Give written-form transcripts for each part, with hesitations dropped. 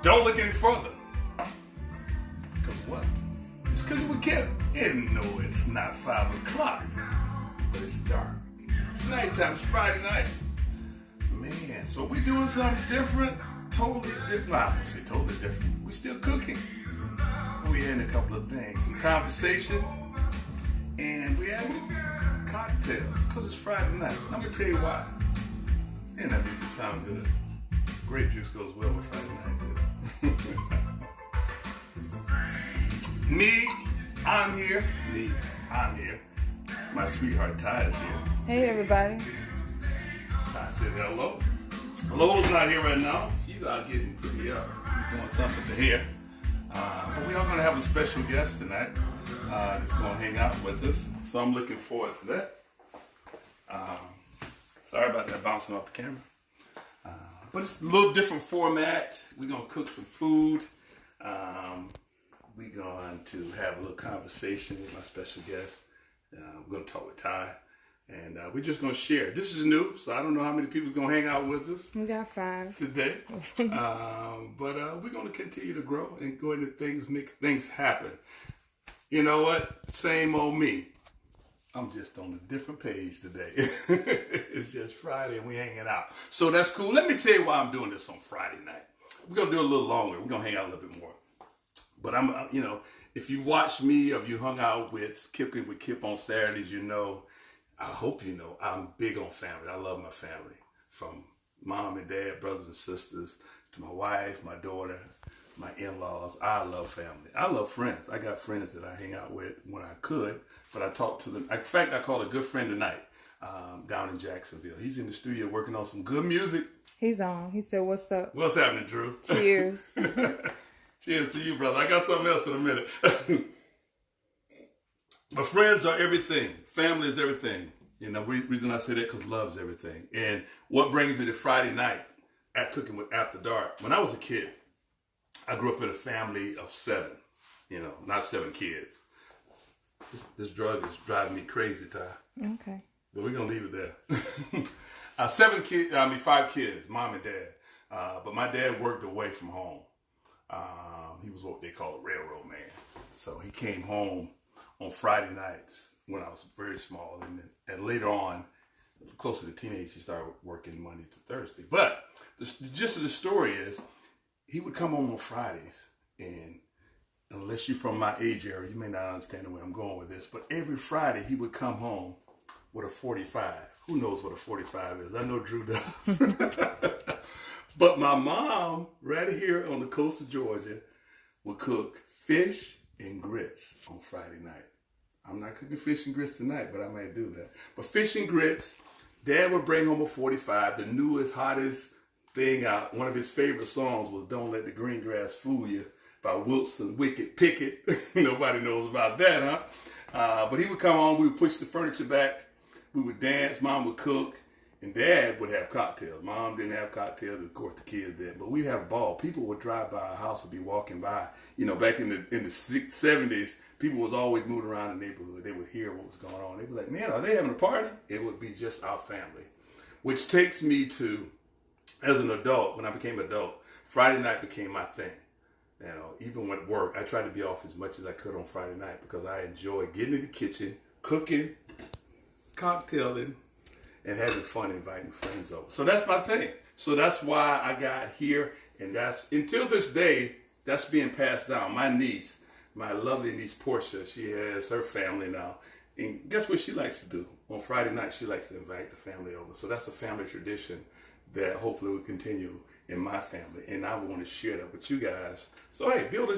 Don't look any further. Because what? It's Cooking with Kip. And no, it's not 5 o'clock, but it's dark. It's nighttime. It's Friday night. Man, so we're doing something different. Totally different. Well, I won't say totally different. We're still cooking. We're in a couple of things. Some conversation. And we're having cocktails. Because it's Friday night. I'm going to tell you why. And that makes it sound good. Grape juice goes well with Friday night, too. Me, I'm here. My sweetheart Ty is here. Hey, everybody. Ty said hello. Lola's not here right now. She's out getting pretty doing something to hear. But we are going to have a special guest tonight that's going to hang out with us. So I'm looking forward to that. Sorry about that bouncing off the camera. But it's a little different format. We're going to cook some food. We're going to have a little conversation with my special guest. We're going to talk with Ty. And we're just going to share. This is new, so I don't know how many people are going to hang out with us. We got 5 today. But we're going to continue to grow and go into things, make things happen. You know what? Same old me. I'm just on a different page today. It's just Friday and we hanging out. So that's cool. Let me tell you why I'm doing this on Friday night. We're going to do it a little longer. We're going to hang out a little bit more. But I'm, if you watch me or if you hung out with Kip on Saturdays, I hope you know, I'm big on family. I love my family. From mom and dad, brothers and sisters, to my wife, my daughter, my in-laws. I love family. I love friends. I got friends that I hang out with when I could, but I talk to them. In fact, I called a good friend tonight down in Jacksonville. He's in the studio working on some good music. He's on. He said, what's up? What's happening, Drew? Cheers. Cheers to you, brother. I got something else in a minute. But friends are everything. Family is everything. Reason I say that because love is everything. And what brings me to Friday night at Cooking with After Dark. When I was a kid, I grew up in a family of 7. Not 7 kids. This drug is driving me crazy, Ty. Okay. But we're going to leave it there. 5 kids, mom and dad. But my dad worked away from home. He was what they call a railroad man. So he came home on Friday nights when I was very small. And later on, closer to teenage, he started working Monday to Thursday. But the gist of the story is he would come home on Fridays. And unless you're from my age area, you may not understand the way I'm going with this. But every Friday, he would come home with a 45. Who knows what a 45 is? I know Drew does. But my mom, right here on the coast of Georgia, would cook fish and grits on Friday night. I'm not cooking fish and grits tonight, but I might do that. But fish and grits, Dad would bring home a 45, the newest, hottest thing out. One of his favorite songs was Don't Let the Green Grass Fool You by Wilson Wicked Pickett. Nobody knows about that, huh? But he would come home, we would push the furniture back, we would dance, Mom would cook, and Dad would have cocktails. Mom didn't have cocktails, of course the kids did, but we have a ball. People would drive by our house or be walking by. Back in the 70s, people was always moving around the neighborhood. They would hear what was going on. They were like, man, are they having a party? It would be just our family. Which takes me to, as an adult, when I became an adult, Friday night became my thing. Even when at work, I tried to be off as much as I could on Friday night because I enjoy getting in the kitchen, cooking, cocktailing, and having fun inviting friends over. So that's my thing. So that's why I got here. And that's, until this day, that's being passed down. My niece, my lovely niece Portia, she has her family now. And guess what she likes to do? On Friday night, she likes to invite the family over. So that's a family tradition that hopefully will continue in my family. And I want to share that with you guys. So hey, build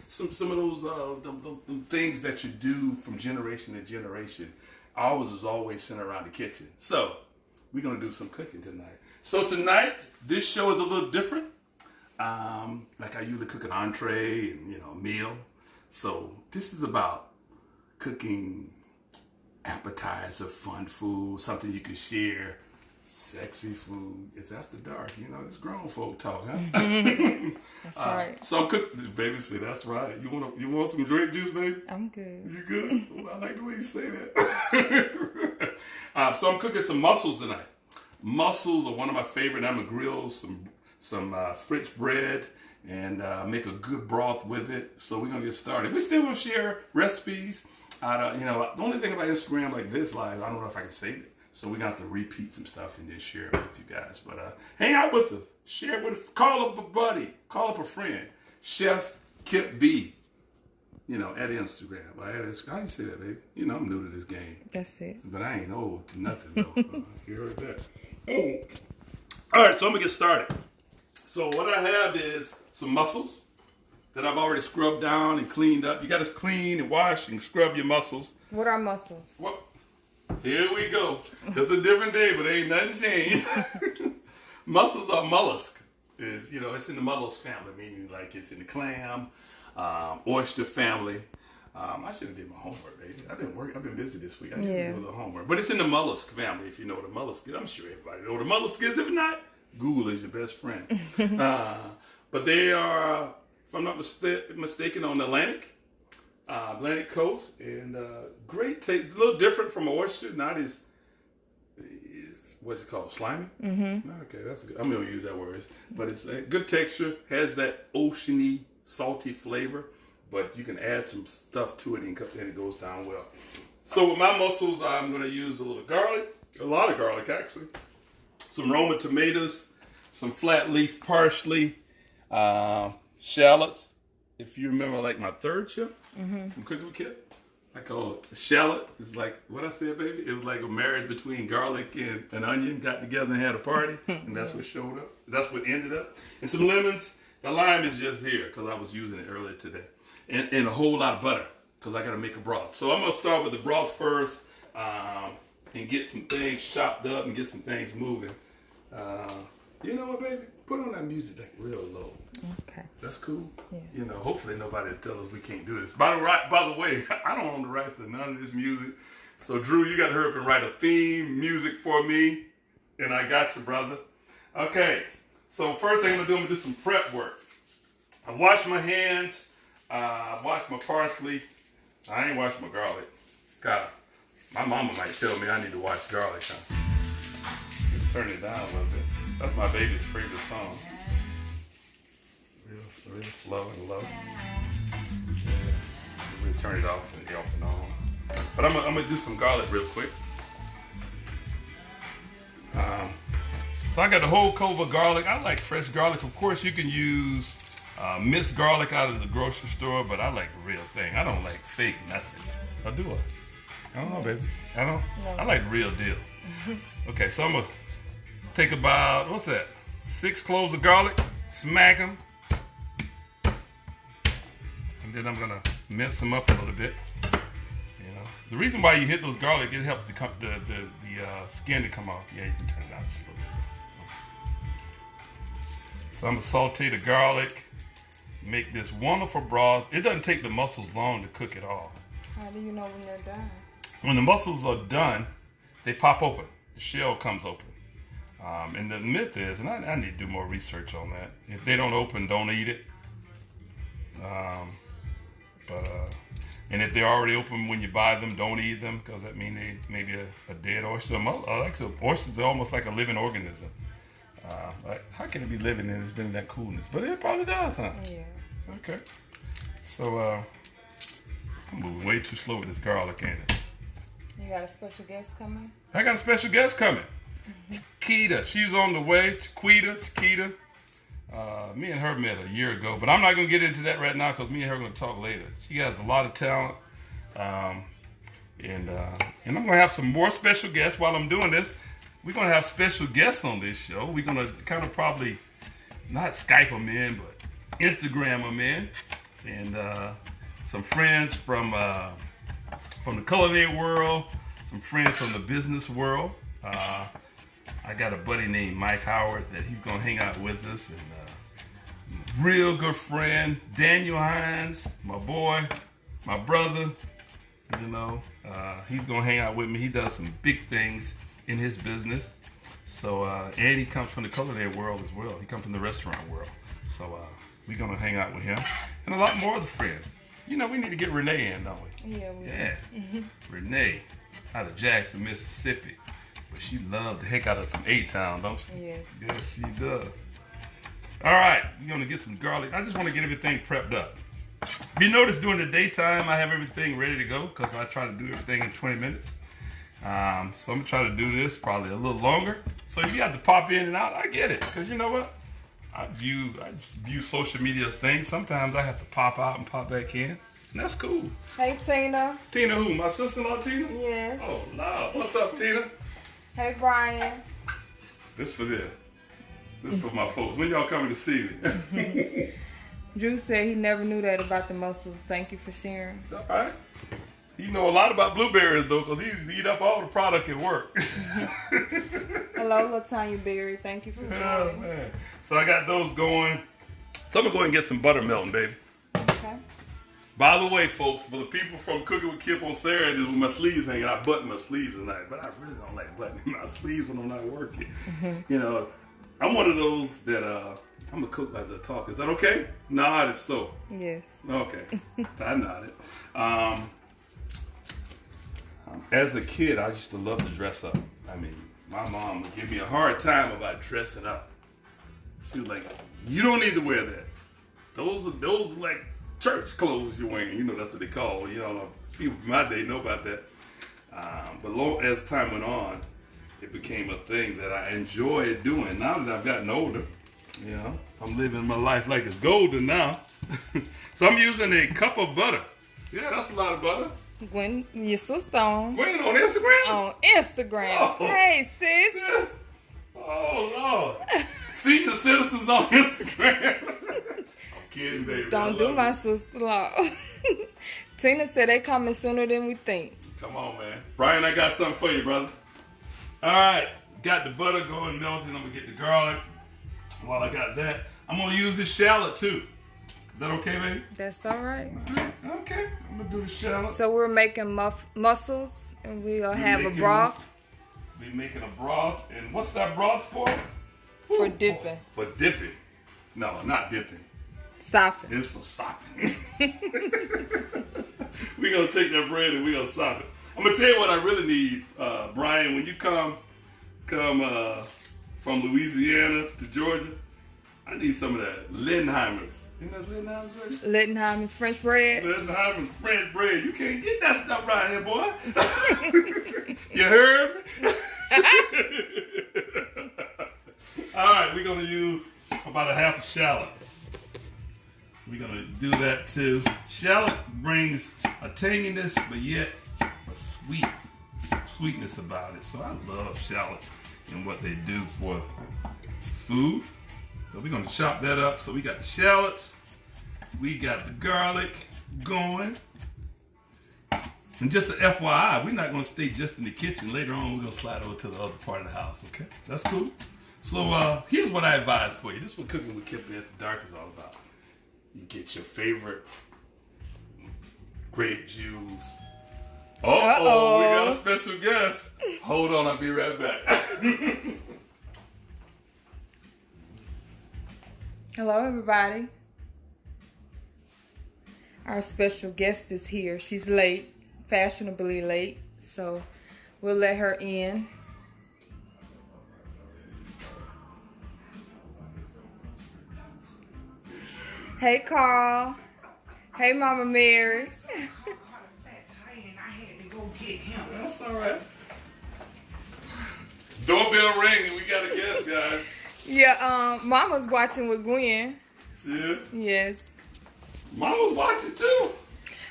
some of those them things that you do from generation to generation. Ours is always centered around the kitchen. So we're going to do some cooking tonight. So tonight, this show is a little different. Like I usually cook an entree and, a meal. So this is about cooking appetizer, fun food, something you can share, sexy food. It's after dark. It's grown folk talk, huh? That's right. So I'm cooking. Baby said, that's right. You want some grape juice, baby? I'm good. You good? Well, I like the way you say that. So I'm cooking some mussels tonight. Mussels are one of my favorite. I'm gonna grill some some French bread, and make a good broth with it. So we're gonna get started. We're still gonna share recipes. The only thing about Instagram like this live, I don't know if I can save it. So we're gonna have to repeat some stuff and then share it with you guys. But hang out with us, share it with, call up a buddy, call up a friend. Chef KIP B, at Instagram. How do you say that, baby? I'm new to this game. That's it. But I ain't old to nothing, though. You heard that? Oh. All right, so I'm going to get started. So what I have is some mussels that I've already scrubbed down and cleaned up. You got to clean and wash and scrub your mussels. What are mussels? What? Here we go. It's a different day, but ain't nothing changed. Mussels are mollusk. It's in the mollusk family, meaning like it's in the clam, oyster family. I should have did my homework, baby. I've been busy this week. I should do a little homework. But it's in the mollusk family, if you know what a mollusk is. I'm sure everybody knows what a mollusk is. If not, Google is your best friend. But they are, if I'm not mistaken, on the Atlantic coast. And great taste. A little different from an oyster. Not as, what's it called? Slimy? Mm-hmm. Okay, that's good. I'm going to use that word. But it's a good texture. Has that oceany, salty flavor. But you can add some stuff to it and it goes down well. So with my mussels, I'm going to use a little garlic. A lot of garlic, actually. Some Roma tomatoes. Some flat leaf parsley. Shallots. If you remember, like my third chip from Cooking with KIP. I call it shallot. It's like, what I said, baby? It was like a marriage between garlic and an onion got together and had a party. And that's what showed up. That's what ended up. And some lemons. The lime is just here because I was using it earlier today. And a whole lot of butter because I got to make a broth. So I'm going to start with the broth first and get some things chopped up and get some things moving. You know what, baby? Put on that music like real low. Okay. That's cool. Yes. Hopefully nobody will tell us we can't do this. By the way, I don't own the rights to none of this music. So Drew, you got to hurry up and write a theme music for me. And I got you, brother. Okay. So first thing I'm going to do some prep work. I wash my hands. I washed my parsley. I ain't washed my garlic. God, my mama might tell me I need to wash garlic. Just turn it down a little bit. That's my baby's favorite song. Real slow and low. Yeah. We'll turn it off and off and on. But I'm gonna do some garlic real quick. So I got the whole clove of garlic. I like fresh garlic. Of course, you can use minced garlic out of the grocery store, but I like the real thing. I don't like fake nothing. Or do I? I don't know, baby. I don't. No. I like the real deal. Okay, so I'm gonna take about, 6 cloves of garlic, smack them, and then I'm gonna mince them up a little bit. The reason why you hit those garlic, it helps the skin to come off. Yeah, you can turn it down just a little bit. So I'm gonna saute the garlic. Make this wonderful broth. It doesn't take the mussels long to cook at all. How do you know when they're done? When the mussels are done, they pop open. The shell comes open. And the myth is, and I need to do more research on that. If they don't open, don't eat it. And if they're already open when you buy them, don't eat them because that means they maybe a dead oyster. Actually, oysters are almost like a living organism. How can it be living and it's been in that coolness? But it probably does, huh? Yeah. Okay. So I'm moving way too slow with this garlic, ain't it? You got a special guest coming? I got a special guest coming. Chiquita. She's on the way. Chiquita. Me and her met a year ago, but I'm not going to get into that right now because me and her are going to talk later. She has a lot of talent. And I'm going to have some more special guests while I'm doing this. We're going to have special guests on this show. We're going to kind of probably not Skype them in, but Instagram them in. And some friends from the culinary world, some friends from the business world. I got a buddy named Mike Howard that he's going to hang out with us. And real good friend, Daniel Hines, my boy, my brother. He's going to hang out with me. He does some big things in his business. So, and he comes from the culinary world as well. He comes from the restaurant world. So, we're going to hang out with him. And a lot more of the friends. We need to get Renee in, don't we? Yeah, we do. Renee, out of Jackson, Mississippi. But she loves the heck out of some A-Town, don't she? Yes. Yes, she does. All right, we're gonna get some garlic. I just want to get everything prepped up. If you notice, during the daytime, I have everything ready to go because I try to do everything in 20 minutes. So I'm gonna try to do this probably a little longer. So if you have to pop in and out, I get it. Because you know what? I just view social media as things. Sometimes I have to pop out and pop back in. And that's cool. Hey, Tina. Tina who? My sister-in-law, Tina? Yes. Oh, Lord. What's up, Tina? Hey, Brian. This for them. This for my folks. When y'all coming to see me? Drew said he never knew that about the mussels. Thank you for sharing. All right. You know a lot about blueberries, though, because he's eat up all the product at work. Hello, Latanya Berry. Thank you for joining. Oh, man. So I got those going. So I'm going to go ahead and get some butter melting, baby. Okay. By the way, folks, for the people from Cooking with Kip on Saturday with my sleeves hanging, I button my sleeves tonight. But I really don't like buttoning my sleeves when I'm not working. You know, I'm one of those that, I'm a cook as I talk. Is that okay? Nod if so. Yes. Okay. I nodded. As a kid, I used to love to dress up. I mean, my mom would give me a hard time about dressing up. She was like, "You don't need to wear that. Those are like church clothes you're wearing." You know, that's what they call. You know, people in my day know about that. But as time went on, it became a thing that I enjoyed doing. Now that I've gotten older, you know, I'm living my life like it's golden now. So I'm using a cup of butter. Yeah, that's a lot of butter. Gwen, your sister on. Gwen on Instagram? On Instagram. Oh, hey, sis. Oh, Lord. Senior citizens on Instagram. I'm kidding, baby. Don't do my sister-in-law. Tina said they coming sooner than we think. Come on, man. Brian, I got something for you, brother. All right. Got the butter going melting. I'm going to get the garlic. While I got that, I'm going to use this shallot, too. Is that okay, baby? That's all right. Okay. I'm going to do the shallot. So we're making mussels, and we'll have a broth. We're making a broth. And what's that broth for? For dipping. For dipping. No, not dipping. Sopping. It's for sopping. We're going to take that bread and we're going to sop it. I'm going to tell you what I really need, Brian. When you come from Louisiana to Georgia, I need some of that Lindenheimer's. Isn't that Lindenheimer's? Lindenheimer's French bread. Lindenheimer's French bread. You can't get that stuff right here, boy. You heard me? All right, we're going to use about a half a shallot. We're going to do that too. Shallot brings a tanginess, but yet a sweetness about it. So I love shallots and what they do for food. So we're going to chop that up. So we got the shallots. We got the garlic going. And just an FYI, we're not going to stay just in the kitchen. Later on, we're going to slide over to the other part of the house, okay? That's cool. So here's what I advise for you. This is what Cooking with Kip at the Dark is all about. You get your favorite grape juice. Uh-oh, we got a special guest. Hold on, I'll be right back. Hello, everybody. Our special guest is here. She's late, fashionably late, so we'll let her in. Hey, Carl. Hey, Mama Mary. That's all right. Doorbell ring and we got a guest, guys. Yeah, Mama's watching with Gwen. Yes. Yes. Mama's watching too.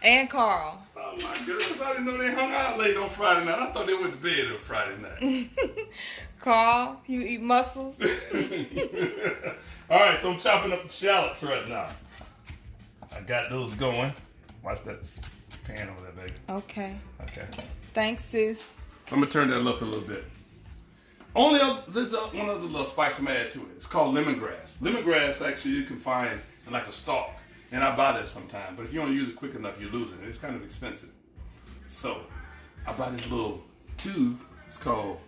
And Carl. Oh my goodness, I didn't know they hung out late on Friday night. I thought they went to bed on Friday night. Carl, you eat mussels? All right, so I'm chopping up the shallots right now. I got those going. Watch that pan over there, baby. Okay. Okay. Thanks, sis. I'm going to turn that up a little bit. There's one other little spice I'm going to add to it. It's called lemongrass. Lemongrass, actually, you can find in like a stalk. And I buy that sometimes. But if you don't use it quick enough, you're losing it. It's kind of expensive. So I buy this little tube. It's called,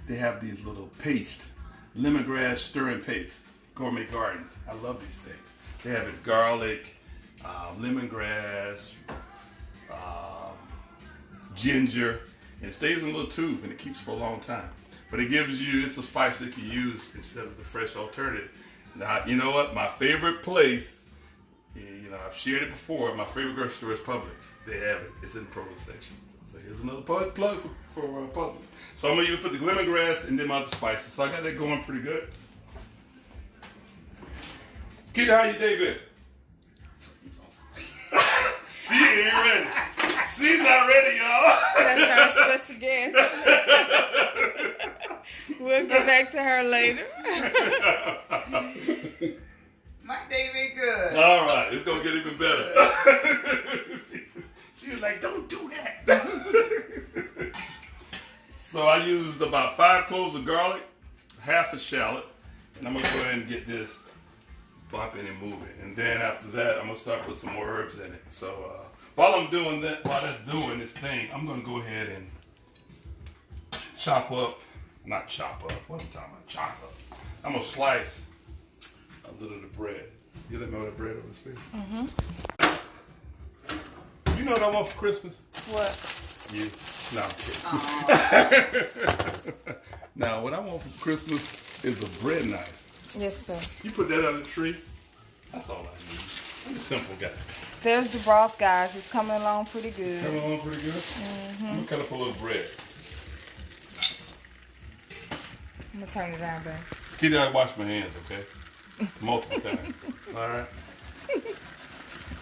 they have these little paste. Lemongrass stirring paste. Gourmet Gardens. I love these things. They have it garlic, lemongrass, ginger, and it stays in a little tube and it keeps for a long time. But it gives you, it's a spice that you use instead of the fresh alternative. Now, you know what? My favorite place, you know, I've shared it before. My favorite grocery store is Publix. They have it. It's in the produce section. So here's another plug for Publix. So I'm going to use put the lemongrass and then my other spices. So I got that going pretty good. Kitty, how your day been? She ain't ready. She's not ready, y'all. That's our special guest. We'll get back to her later. My day been good. All right, it's gonna get even better. She was like, "Don't do that." So I used about 5 cloves of garlic, half a shallot, and I'm gonna go ahead and get this bumping and moving. And then after that, I'm gonna start putting some more herbs in it. So while I'm doing that, while that's doing this thing, I'm gonna go ahead and chop up. Not chop up. What am I talking about? Chop up. I'm gonna slice a little of the bread. You let me know that bread over the speaker? You know what I want for Christmas? What? You. No, I'm kidding. Now, what I want for Christmas is a bread knife. Yes, sir. You put that on the tree. That's all I need. I'm a simple guy. There's the broth, guys. It's coming along pretty good. Coming along pretty good? I'm gonna cut up a little bread. I'm gonna turn it down, babe. Kitty, I wash my hands, okay? Multiple times. All right.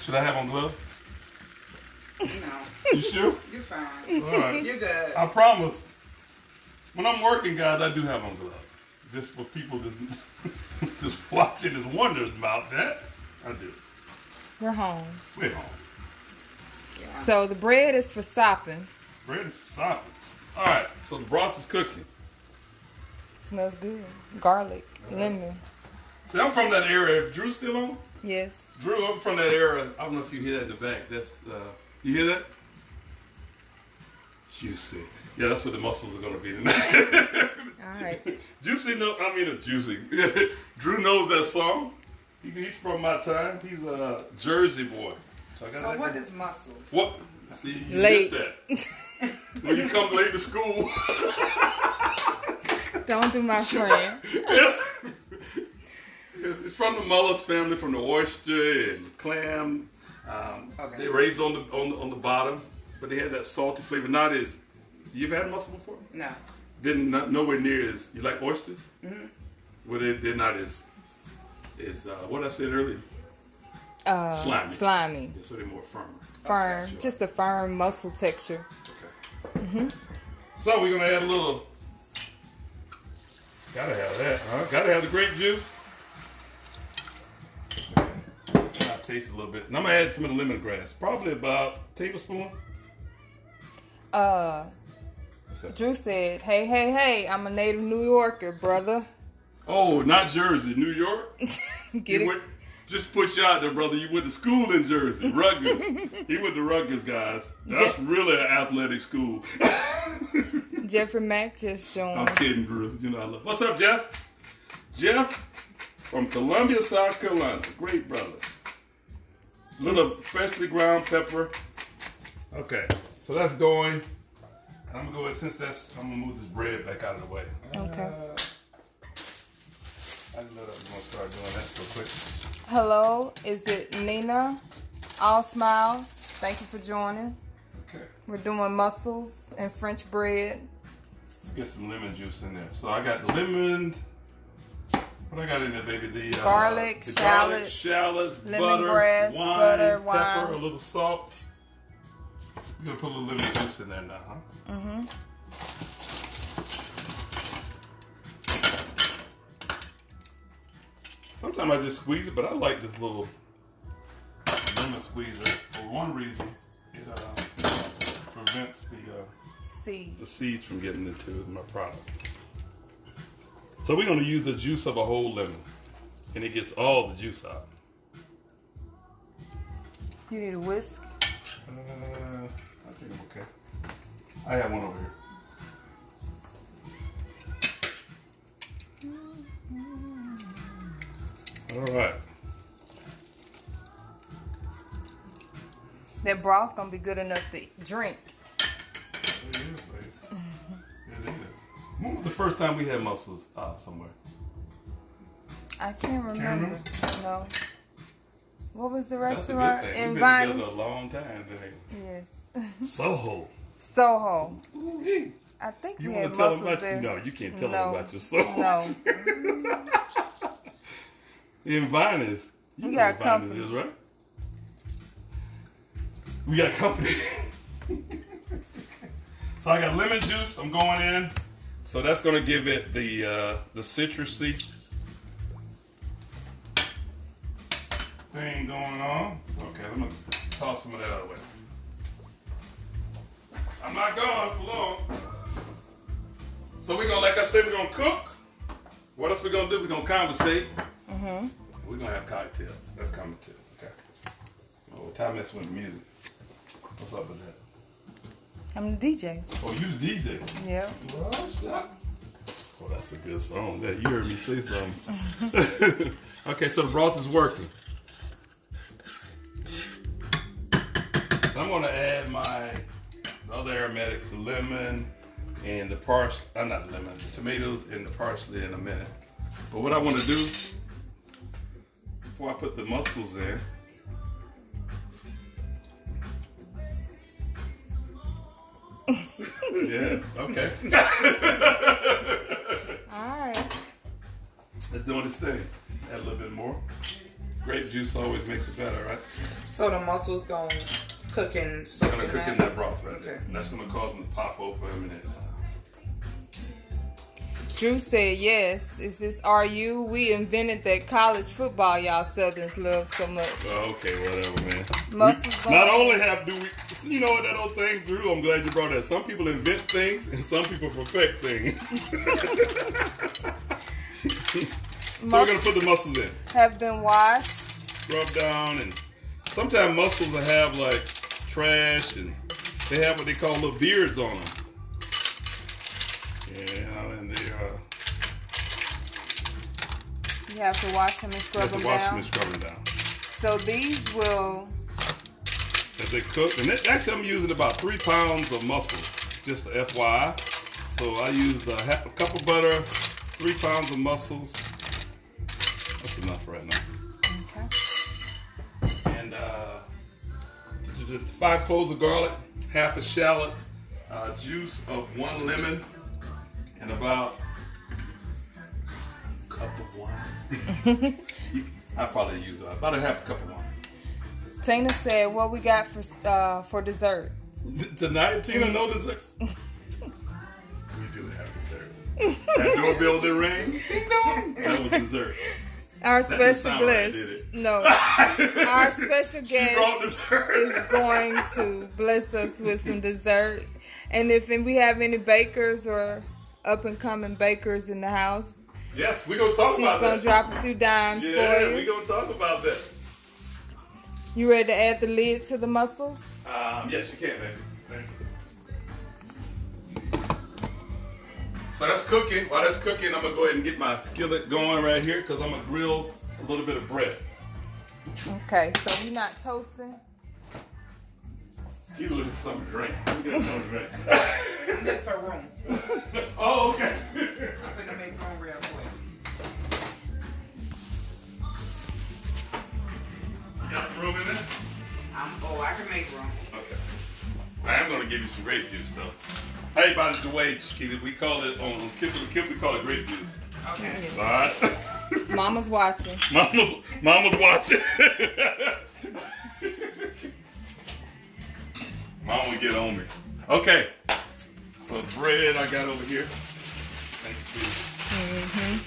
Should I have on gloves? No. You sure? You're fine. All right. You're good. I promise. When I'm working, guys, I do have on gloves. Just for people just watching and wondering about that, I do. We're home. We're home. Yeah. So the bread is for sopping. Bread is for sopping. All right. So the broth is cooking. Smells good. Garlic, lemon. See, I'm from that area. If Drew's still on? Yes. Drew, I'm from that era. I don't know if you hear that in the back. That's you hear that? Juicy. Yeah, that's what the muscles are gonna be tonight. All right. Juicy, Juicy. Drew knows that song. He's from my time. He's a Jersey boy. So What is muscles? What? See, you Late. missed that. When you come late to school. Don't do my friend. It's from the Mullis family, from the oyster and clam. Okay. They raised on the bottom, but they had that salty flavor. Not as you've had mussel before? No. Nowhere near as you like oysters. Mm-hmm. Well, they're not as what I said earlier. Slimy. Slimy. Yeah, so they're more firm. Firm. Okay, sure. Just a firm muscle texture. Okay. So we're gonna add a little. Gotta have that, huh? Gotta have the grape juice. I'll taste it a little bit. And I'm gonna add some of the lemongrass. Probably about a tablespoon. What's that? Drew said, hey, I'm a native New Yorker, brother. Oh, not Jersey, New York? Get it? Just put you out there, brother. You went to school in Jersey, Rutgers. He went to Rutgers, guys. That's really an athletic school. Jeffrey Mack just joined. I'm kidding, Drew. You know I love. What's up, Jeff? Jeff from Columbia, South Carolina. Great brother. Little freshly ground pepper. Okay, so that's going. I'm gonna go ahead I'm gonna move this bread back out of the way. Okay. I didn't know that I was gonna start doing that so quick. Hello, is it Nina? All smiles. Thank you for joining. Okay. We're doing mussels and French bread. Let's get some lemon juice in there. So I got the lemon. What I got in there, baby? The Garlic, shallots, lemongrass, butter, butter, pepper, wine. a little salt. We're gonna put a little lemon juice in there now, huh? Mm-hmm. Sometimes I just squeeze it, but I like this little lemon squeezer. For one reason, it prevents the seeds from getting into my product. So we're going to use the juice of a whole lemon, and it gets all the juice out. You need a whisk? I think I'm okay. I have one over here. All right. That broth gonna be good enough to drink. It is, baby. It is. When was the first time we had mussels somewhere? I can't remember. No. What was the That's a good restaurant thing. in We've been Vinings? together a long time, didn't Yes. we? Soho. Soho. Ooh-wee. I think You we want had to tell them mussels about there. No, you can't tell No. them about your Soho. No. In Vinings. You We know got what company. Vinings is, right? We got company. So I got lemon juice. I'm going in. So that's going to give it the citrusy thing going on. Okay, I'm going to toss some of that out of the way. I'm not gone for long. So we're going to, like I said, we're going to cook. What else we're going to do? We're going to conversate. Mm-hmm. We're going to have cocktails. That's coming too. Okay. Oh, time messing with the music. What's up with that? I'm the DJ. Oh, you the DJ? Yeah. Oh, that's a good song. That you heard me say something. Okay, so the broth is working. So I'm going to add my other aromatics, the lemon and the parsley. Not lemon, the tomatoes and the parsley in a minute. But what I want to do before I put the mussels in. Yeah, okay. Alright. It's doing its thing. Add a little bit more. Grape juice always makes it better, right? So the mussels gonna cook and It's soak gonna in cook in that broth right there. Okay. That's gonna cause them to pop open and Drew said yes. Is this RU? We invented that college football y'all Southerns love so much. okay, whatever, man. Mussels Not going- only have do we, you know what that old thing, Drew? I'm glad you brought that. Some people invent things and some people perfect things. So we're gonna put the mussels in. Have been washed. Rub down, and sometimes mussels will have like trash, and they have what they call little beards on them. Yeah, and they You have to wash them and you scrub have them to wash them down. and scrub them down. So these will. As they cook, and actually I'm using about 3 pounds of mussels, just FYI. So I use half a cup of butter, 3 pounds of mussels. That's enough right now. Okay. And 5 cloves of garlic, half a shallot, juice of 1 lemon, and about a cup of wine. I probably use about a half a cup of wine. Tina said, "What we got for dessert?" Tonight, Tina, no dessert. We do have dessert. That doorbell did ring. Ding dong. That was dessert. Our That didn't special sound right, guest, did it? no, our special She brought guest dessert. is going to bless us with some dessert. And if we have any bakers or up and coming bakers in the house, Yes, we're gonna talk she's about gonna that. drop a few dimes Yeah, for you. we're gonna talk about that. You ready to add the lid to the mussels? Yes, you can, baby. Thank you. So that's cooking. While that's cooking, I'm gonna go ahead and get my skillet going right here because I'm gonna grill a little bit of bread. Okay, so we're not toasting. You looking for something to drink? Let me get something to drink. I'm looking for room. Oh, okay. I'm gonna make room real quick. You got some room in there? I can make room. Okay. I am gonna give you some grape juice though. Hey, by the way, Chiquita, we call it on KIP, we call it grape juice. Okay. All right. Mama's watching. Mama's watching. Mama would get on me. Okay. So the bread I got over here. Thank you.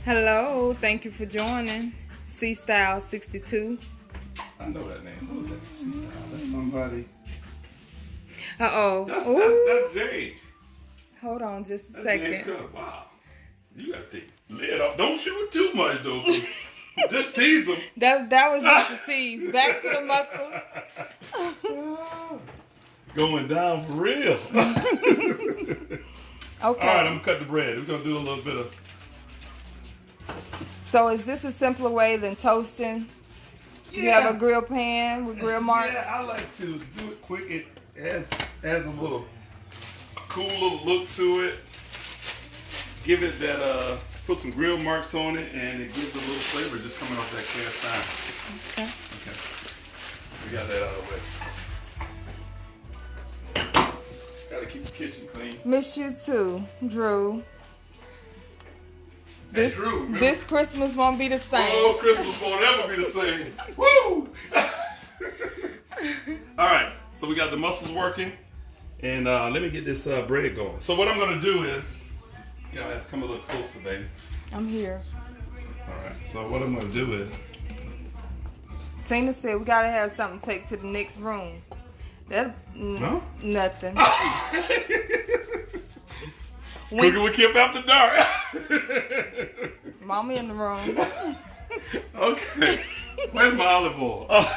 Hello, thank you for joining. C Style 62. I know that name. Who is that? That's somebody. Uh-oh. That's Ooh. James. Hold on just a That's James second. Cutter. Wow. You got to take the lid off. Don't shoot too much though. Just tease them. That was just a tease. Back to the muscle. Going down for real. Okay. All right, I'm gonna cut the bread. We're gonna do a little bit of. So is this a simpler way than toasting? You have a grill pan with grill marks? Yeah, I like to do it quick. It adds a cool little look to it. Give it that put some grill marks on it, and it gives a little flavor just coming off that cast iron. Okay. Okay. We got that out of the way. Gotta keep the kitchen clean. Miss you too, Drew. Hey, Drew, remember? This Christmas won't be the same. Oh, Christmas won't ever be the same. Woo! All right, so we got the muscles working, and let me get this bread going. So what I'm gonna do is, you know, I have to come a little closer, baby. I'm here. All right, so what I'm gonna do is, Tina said we gotta have something to take to the next room. That no? nothing. Cooking with Kip after dark. Mama in the room. Okay, where's my olive oil? Oh.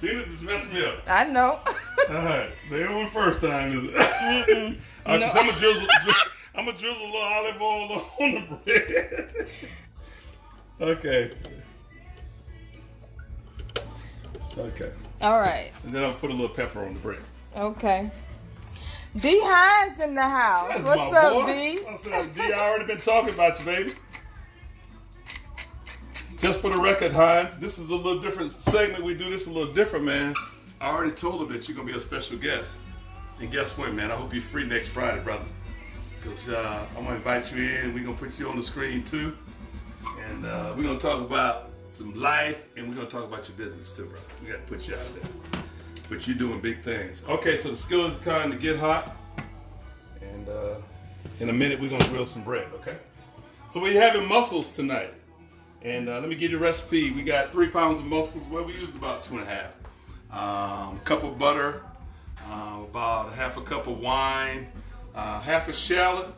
Tina just messed me up. I know. All right, they ain't the first time, is it? No. No. I'm gonna drizzle a little olive oil on the bread. Okay. Okay. All right. And then I'll put a little pepper on the bread. Okay. D Hines in the house. That's What's my up, boy. D? What's up, D? I already been talking about you, baby. Just for the record, Hines, this is a little different segment we do. This is a little different, man. I already told him that you're going to be a special guest. And guess what, man? I hope you're free next Friday, brother. Because I'm going to invite you in. We're going to put you on the screen, too. And we're going to talk about some life, and we're going to talk about your business, too, brother. We got to put you out there. But you're doing big things. Okay, so the skillet is starting to get hot. And in a minute, we're going to grill some bread, okay? So we're having mussels tonight. And let me give you a recipe. We got 3 pounds of mussels. Well, we used about 2.5. Cup of butter, about half a cup of wine, half a shallot,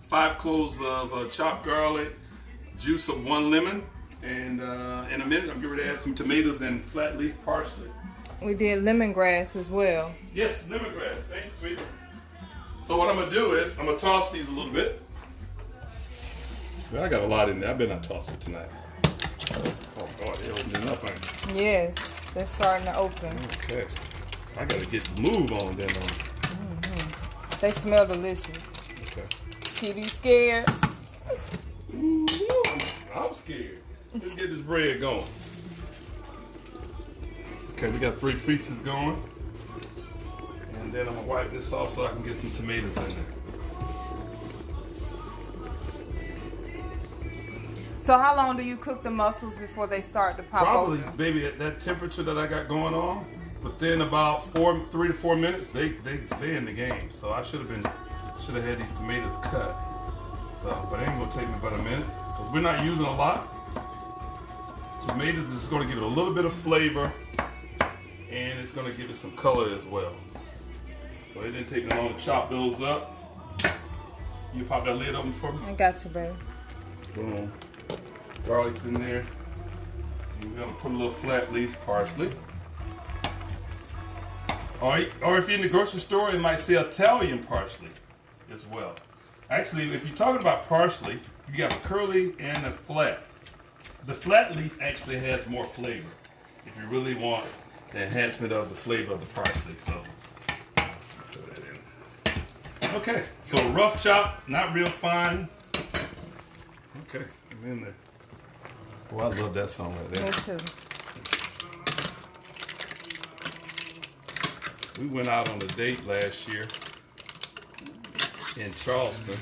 5 cloves of chopped garlic, juice of 1 lemon, and in a minute I'm getting ready to add some tomatoes and flat leaf parsley. We did lemongrass as well. Yes, lemongrass. Thank you, sweetie. So what I'm gonna do is I'm gonna toss these a little bit. Well, I got a lot in there. I better not toss it tonight. Oh God, they're opening up, ain't they? Yes, they're starting to open. Okay. I gotta get the move on then. They smell delicious. Okay. Kitty scared? Ooh, I'm scared. Let's get this bread going. Okay, we got 3 pieces going. And then I'm gonna wipe this off so I can get some tomatoes in there. So how long do you cook the mussels before they start to pop Probably, open? baby, at that temperature that I got going on, within about 3 to 4 minutes, they in the game. So I should have had these tomatoes cut. So, but it ain't gonna take me about a minute because we're not using a lot. Tomatoes is gonna give it a little bit of flavor, and it's gonna give it some color as well. So it didn't take me long to chop those up. You pop that lid open for me? I got you, baby. Boom. Garlic's in there. And we're gonna put a little flat leaf parsley. Or if you're in the grocery store, it might say Italian parsley as well. Actually, if you're talking about parsley, you got a curly and a flat. The flat leaf actually has more flavor if you really want the enhancement of the flavor of the parsley. So, put that in. Okay, so rough chop, not real fine. Okay, I'm in there. Oh, I love that song right there. Me too. We went out on a date last year in Charleston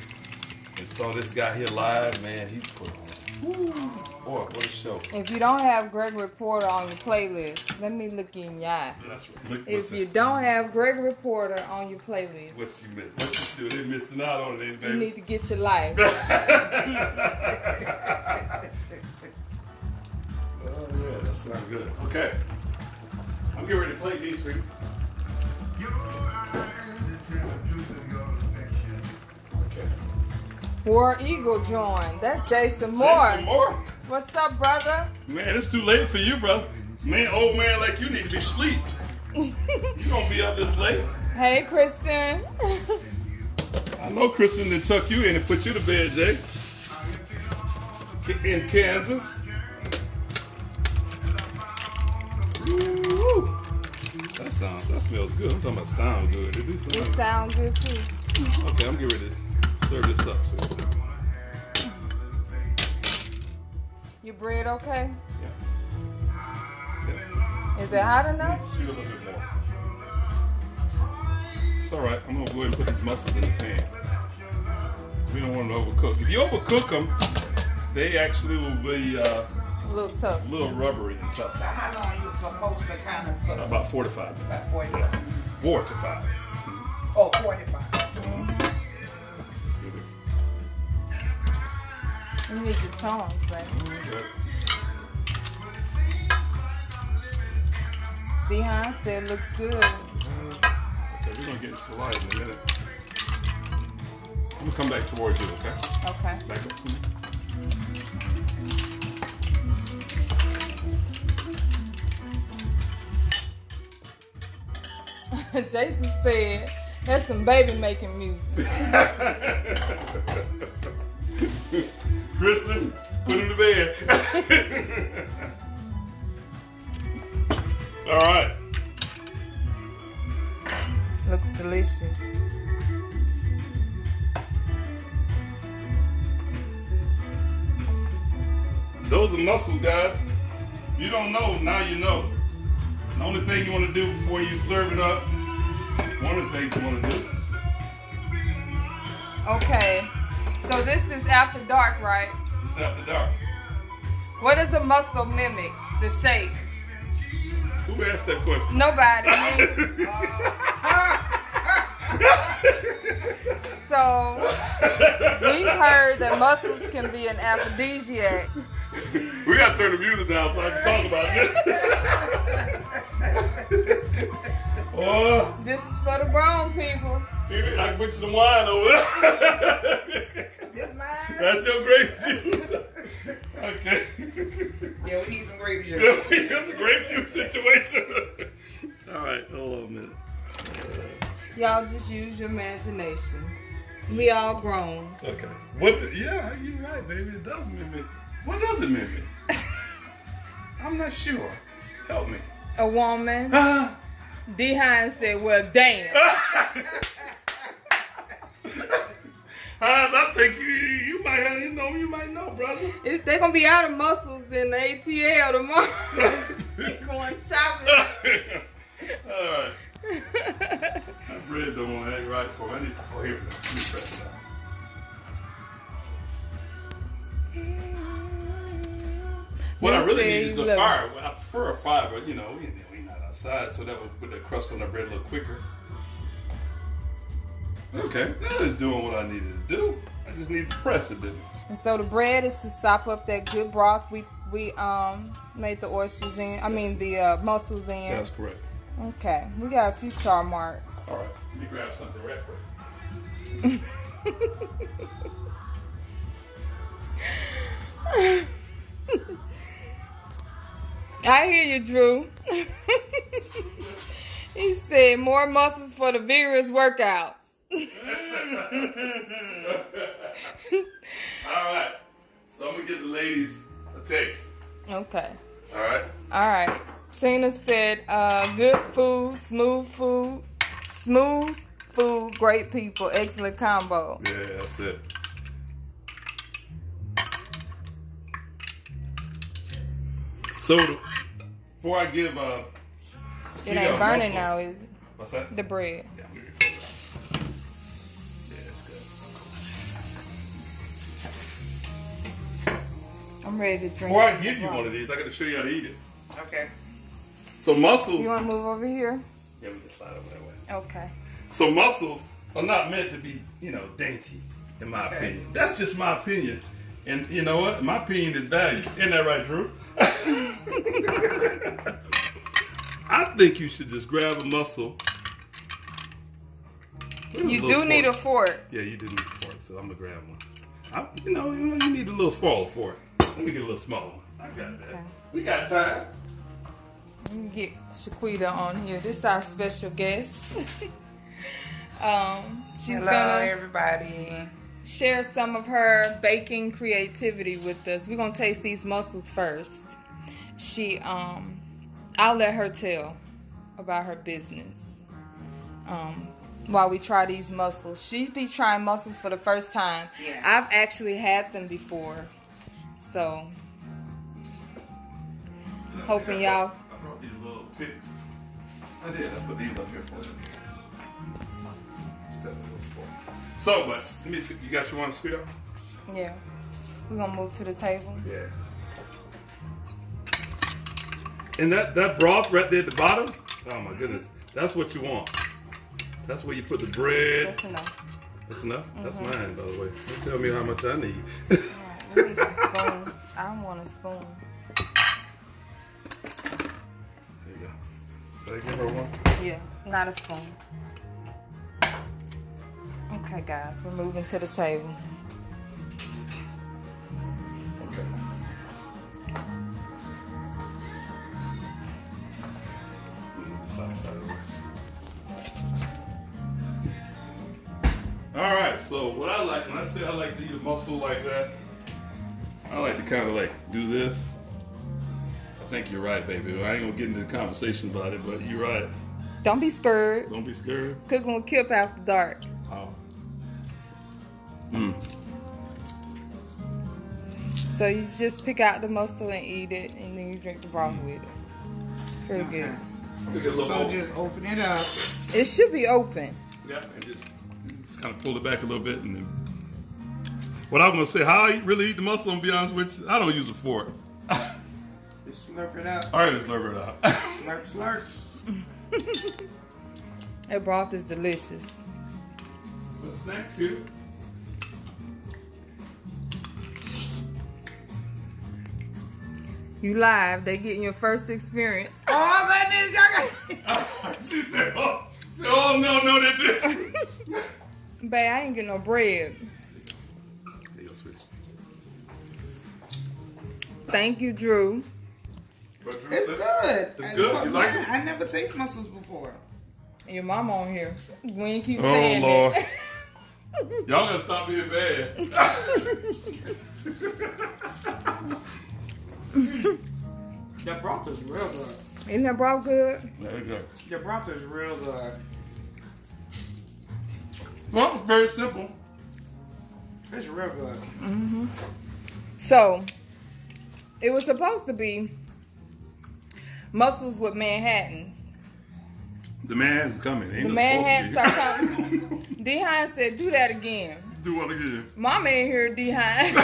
and saw this guy here live. Man, he put on. Woo, boy, what a show. If you don't have Gregory Porter on your playlist, let me look in your eye. That's right. Look, If you don't have Gregory Porter on your playlist, what you missed? What you do? They missing out on it, baby. you need to get your life. Oh yeah, that sounds good. Okay, I'm getting ready to play these for you. Okay. War Eagle joined. That's Jason Moore. Jason Moore. What's up, brother? Man, it's too late for you, brother. Man, old man like you need to be asleep. You don't be up this late. Hey, Kristen. I know Kristen done tuck you in and put you to bed, Jay. In Kansas. Woo. That smells good. I'm talking about sound good. It do It sound. sounds good too. Okay, I'm getting ready to serve this up. So. bread okay? Yeah. Is it hot enough? Shoot a little bit more. It's all right. I'm gonna go ahead and put these mussels in the pan. We don't want them to overcook. If you overcook them, they actually will be A little tough. a little rubbery and tough. So how long you supposed to kind of cook? About 4 to 5 minutes. About 45. 4 to 5. Oh, 45. Do this. You need your tongs, baby. Good. Dehan said looks good. Okay, we're gonna get into the light in a minute. I'm gonna come back towards you, okay? Okay. Back up to me. Jason said that's some baby making music. Kristen, put him to bed. All right. Looks delicious. Those are mussels, guys. You don't know, now you know. The only thing you want to do before you serve it up, one of the things you want to do. Okay. So this is after dark, right? It's after dark. What does a mussel mimic? The shape? Who asked that question? Nobody. So we've heard that mussels can be an aphrodisiac. We gotta turn the music down so I can talk about it. Oh, This is for the grown people. I can put you some wine over there. This mine? That's your grape juice. Okay. Yeah, we need some grape juice. It's a grape juice situation. All right, hold on a minute. Y'all just use your imagination. We all grown. Okay. What? Yeah, you're right, baby. It does mimic. What does it mimic? I'm not sure. Help me. A woman. Dehan said, well, damn. I think you might have, you might know, brother. They're going to be out of muscles in the ATL tomorrow. Going shopping. All right. That bread don't want to act right for me. Here we go. Let me press it out. What I really need is a fire. Well, I prefer a fire, but we're not outside, so that would put that crust on the bread a little quicker. Okay, that is doing what I needed to do. I just need to press it, didn't I? And so the bread is to sop up that good broth we made the oysters in. I mean the mussels in. That's correct. Okay, we got a few char marks. All right, let me grab something right quick. I hear you, Drew. He said more muscles for the vigorous workouts. All right, so I'm gonna give the ladies a taste. Okay. All right. All right. Tina said, good food, smooth food, great people, excellent combo. Yeah, that's it. So, before I give, It ain't burning now, is it? What's that? The bread. Yeah, I'm gonna get it out. Yeah, it's good. I'm ready to drink. Before I give you one of these, I got to show you how to eat it. Okay. So mussels. You want to move over here? Yeah, we can slide over that way. Okay. So mussels are not meant to be, dainty, in my opinion. That's just my opinion. And you know what? My opinion is valued. Isn't that right, Drew? I think you should just grab a mussel. You do need a fork. Yeah, you do need a fork, so I'm gonna grab one. You need a little smaller fork. Let me get a little smaller one. I got that. Okay. We got time. Let me get Shaquita on here. This is our special guest. She's Hello, gonna everybody. share some of her baking creativity with us. We're gonna taste these mussels first. I'll let her tell about her business. While we try these mussels. She be trying mussels for the first time. Yes. I've actually had them before. So Hoping y'all. I brought these little picks. I did. I put these up here for you. Instead of this one. So, but let me. You got your one sweet up? Yeah. We're gonna move to the table. Yeah. And that broth right there at the bottom. Oh my goodness, that's what you want. That's where you put the bread. That's enough. That's enough. That's mine, by the way. Don't tell me how much I need. Alright, we need some spoon. I don't want a spoon. There you go. Did I give her one? Yeah, not a spoon. Okay, guys, we're moving to the table. Okay. Side of the way. All right, so what I like, when I say I like to eat a mussel like that, I like to kind of like do this. I think you're right, baby. I ain't gonna get into the conversation about it, but you're right. Don't be scared. Don't be scared. Cooking with KIP after dark. Oh. So you just pick out the mussel and eat it, and then you drink the broth with it. Pretty good. So just open it up. It should be open. Yeah, and just kind of pull it back a little bit, and then. What I'm gonna say, how I really eat the mussel, I'm gonna be honest with you, I don't use a fork. Just slurp it up. All right, just slurp it out. Slurp, slurp. That broth is delicious. Well, thank you. You live, they getting your first experience. Oh, that nigga. She said, oh no, they didn't. Babe, I ain't getting no bread. There you go, switch. Thank you, Drew. It's good. It's good? You like it? I never tasted mussels before. And your mama on here. We ain't keep Oh, saying Lord. that. Y'all gotta stop being bad. That broth is real good. Isn't that broth good? There you go. The broth is real good. Well, it's very simple. It's real good. So, it was supposed to be mussels with Manhattans. The man's coming. Ain't The no Manhattans supposed are coming. D-Hine said, do that again. Do what again? Mama ain't here, D-Hine.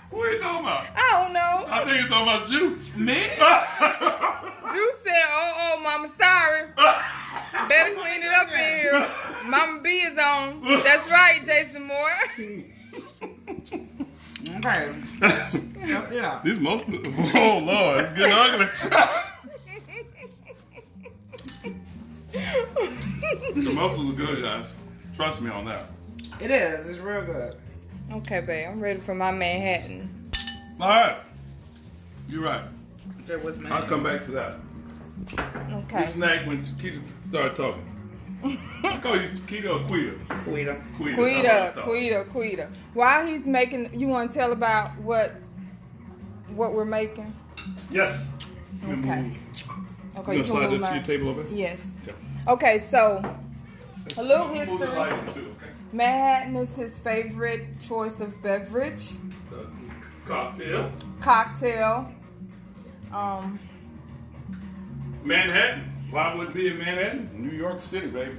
What are you talking about? I don't know. I think you're talking about you. Me? Drew said, oh, Mama, sorry. Better clean it up in here. Mama B is on. That's right, Jason Moore. Okay. Yeah. These most. Oh Lord, it's getting ugly. The mussels are good, guys. Trust me on that. It is. It's real good. Okay, babe, I'm ready for my Manhattan. All right, you're right. There was my I'll come back to that. Okay. This snack when Keita started talking. I call you Keita or Quita. Quita. Quita. While he's making, you want to tell about what we're making? Yes. Okay. Okay, You you gonna slide can move that to your mine. table over? Yes. Okay. Okay, so a little Move the history. light too, okay? Manhattan is his favorite choice of beverage. Cocktail. Cocktail. Manhattan. Why would it be in Manhattan? New York City, baby.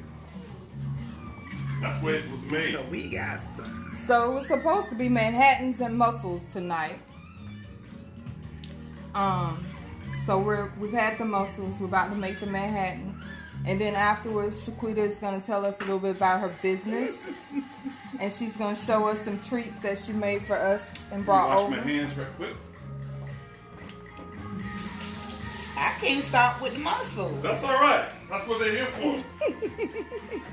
That's where it was made. So we got some. So it was supposed to be Manhattans and mussels tonight. So we've had the mussels. We're about to make the Manhattan, and then afterwards, Shaquita is going to tell us a little bit about her business, and she's going to show us some treats that she made for us and brought Wash over. my hands right quick. I can't stop with the mussels. That's all right. That's what they're here for.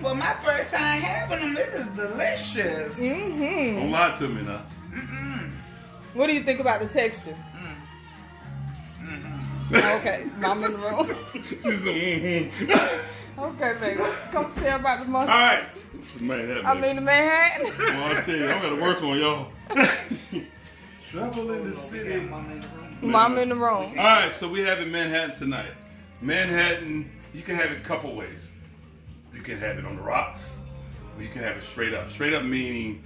Well, my first time having them, it is delicious. Mm-hmm. Don't lie to me now. What do you think about the texture? Okay, Mom in the room. She said, Okay, baby. Come tell about the mussels. All right. Man, that I mean the Manhattan. well, I'll tell you, I'm going to work on y'all. Trouble in the city. Mom in the room. All right, so we have in Manhattan tonight. Manhattan, you can have it a couple ways. You can have it on the rocks, or you can have it straight up. Straight up meaning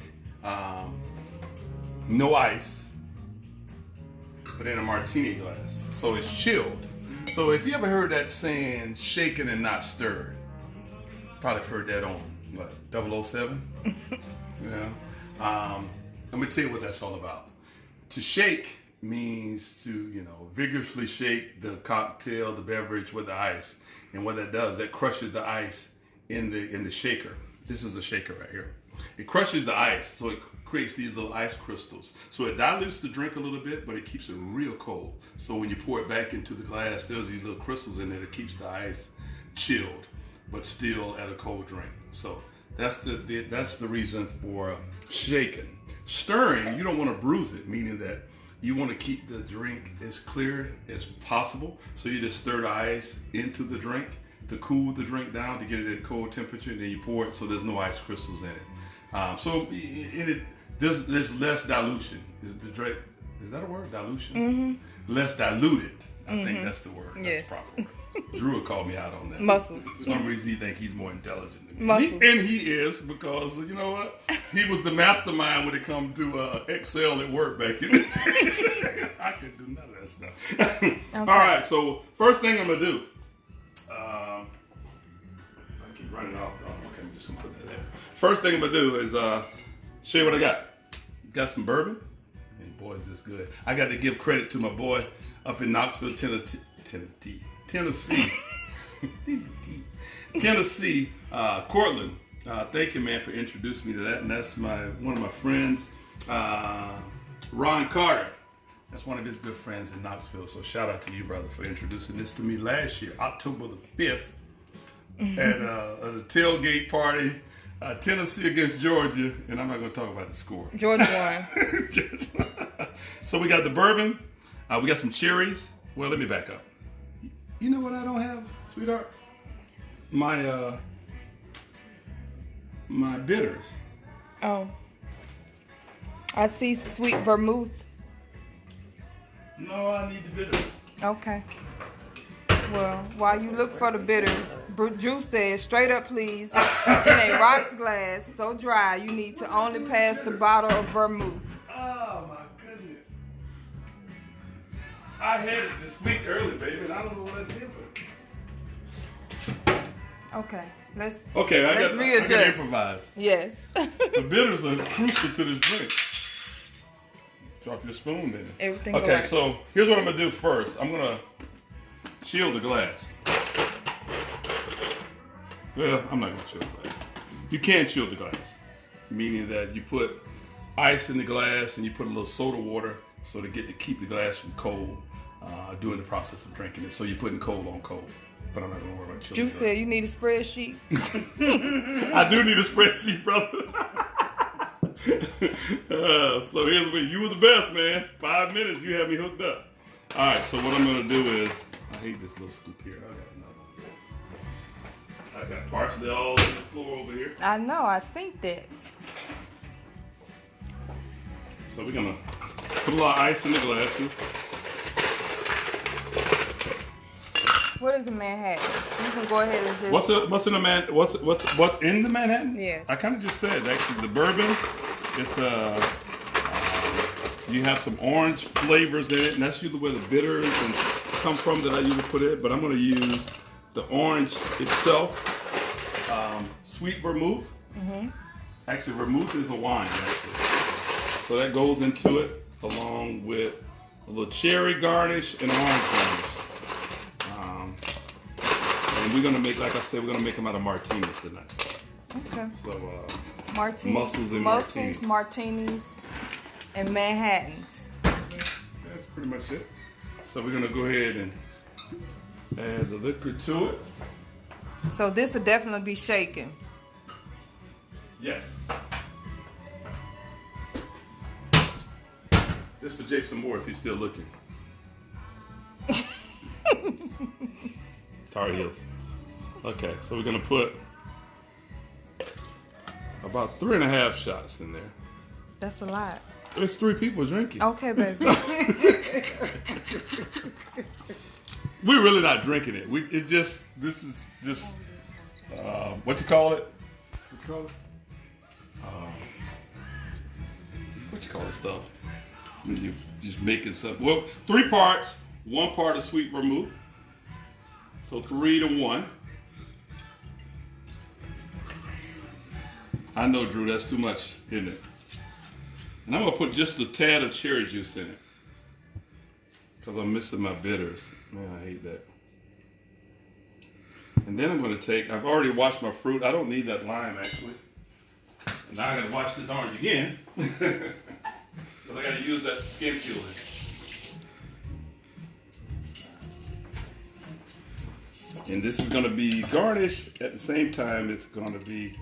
no ice, but in a martini glass. So it's chilled. So if you ever heard that saying, shaken and not stirred, probably heard that on, what, 007? Yeah. Let me tell you what that's all about. To shake means to, vigorously shake the cocktail, the beverage with the ice. And what that does, that crushes the ice in the shaker. This is a shaker right here. It crushes the ice, so it creates these little ice crystals. So it dilutes the drink a little bit, but it keeps it real cold. So when you pour it back into the glass, there's these little crystals in there that keeps the ice chilled, but still at a cold drink. So that's the reason for shaking. Stirring, you don't want to bruise it, meaning that you want to keep the drink as clear as possible. So you just stir the ice into the drink to cool the drink down, to get it at cold temperature, and then you pour it so there's no ice crystals in it. So there's less dilution. Is that a word? Dilution? Mm-hmm. Less diluted. I think that's the word. That's yes. the proper word. Drew would call me out on that. Muscles. For some reason, he thinks he's more intelligent than me. Muscles. And he is, because you know what? He was the mastermind when it comes to Excel at work back then. I could do none of that stuff. Okay. All right, so first thing I'm going to do. I keep running off. Okay, I'm just going to put that there. First thing I'm going to do is show you what I got. Got some bourbon. And boy, is this good. I got to give credit to my boy up in Knoxville, Tennessee. Tennessee, Cortland. Thank you, man, for introducing me to that. And that's one of my friends, Ron Carter. That's one of his good friends in Knoxville. So shout out to you, brother, for introducing this to me last year, October the 5th, at a tailgate party, Tennessee against Georgia. And I'm not going to talk about the score. Georgia won. So we got the bourbon. We got some cherries. Well, let me back up. You know what I don't have, sweetheart? My bitters. Oh. I see sweet vermouth. No, I need the bitters. Okay. Well, while you look for the bitters, Drew said, straight up please, in a rocks glass, so dry, you need to only pass the bottle of vermouth. Oh, my goodness. I had it this week early, baby, and I don't know what I did with it. Okay, let's readjust. I got improvise. Yes. The bitters are crucial to this drink. Drop your spoon in it. Everything okay, right. So here's what I'm going to do first. I'm going to chill the glass. Well, I'm not going to chill the glass. You can chill the glass, meaning that you put ice in the glass and you put a little soda water so to keep the glass from cold during the process of drinking it. So you're putting cold on cold. But I'm not going to worry about chilling. Drew said you need a spreadsheet. I do need a spreadsheet, brother. So here's what you were the best, man. 5 minutes, you had me hooked up. All right, so what I'm going to do is, I hate this little scoop here. I got parsley all on the floor over here. I know, I think that. So we're going to put a little ice in the glasses. What is a Manhattan? You can go ahead and just. What's in the Manhattan? Yes. I kind of just said actually the bourbon. It's you have some orange flavors in it, and that's usually where the bitters come from that I usually put it. But I'm going to use the orange itself, sweet vermouth. Mm-hmm. Actually, vermouth is a wine, actually. So that goes into it along with a little cherry garnish and orange garnish. And we're gonna make, like I said, we're gonna make them out of martinis tonight. Okay. So mussels and martinis, and Manhattans. That's pretty much it. So we're gonna go ahead and add the liquor to it. So this will definitely be shaken. Yes. This for Jason Moore if he's still looking. Tar Heels. Okay, so we're gonna put about 3.5 shots in there. That's a lot. There's 3 people drinking. Okay, baby. We're really not drinking it. This is just what you call it? What you call it? What you call this stuff? When you just making something. Well, 3 parts 1 part of sweet vermouth. So 3 to 1. I know, Drew, that's too much, isn't it? And I'm going to put just a tad of cherry juice in it. Because I'm missing my bitters. Man, I hate that. And then I'm going to take, I've already washed my fruit. I don't need that lime, actually. And now I got to wash this orange again. Because I got to use that skin peeler. And this is going to be garnished at the same time. It's going to be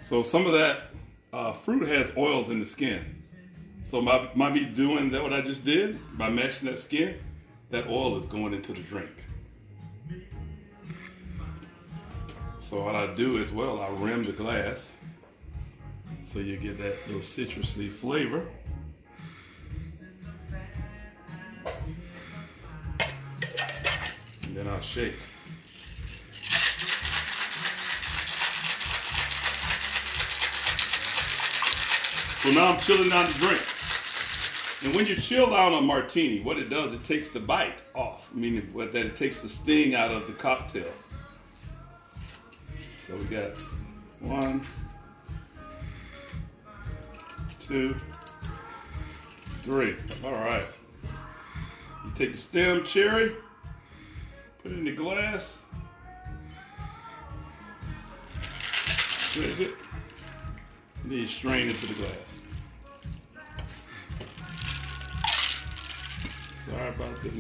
so some of that fruit has oils in the skin. So by me doing that, what I just did, by mashing that skin, that oil is going into the drink. So what I do as well, I rim the glass so you get that little citrusy flavor. And then I'll shake. So now I'm chilling down the drink. And when you chill down a martini, what it does, it takes the bite off, meaning that it takes the sting out of the cocktail. So we got 1, 2, 3. All right. You take the stem cherry, put it in the glass, shake it, and then you strain into the glass. Sorry about that.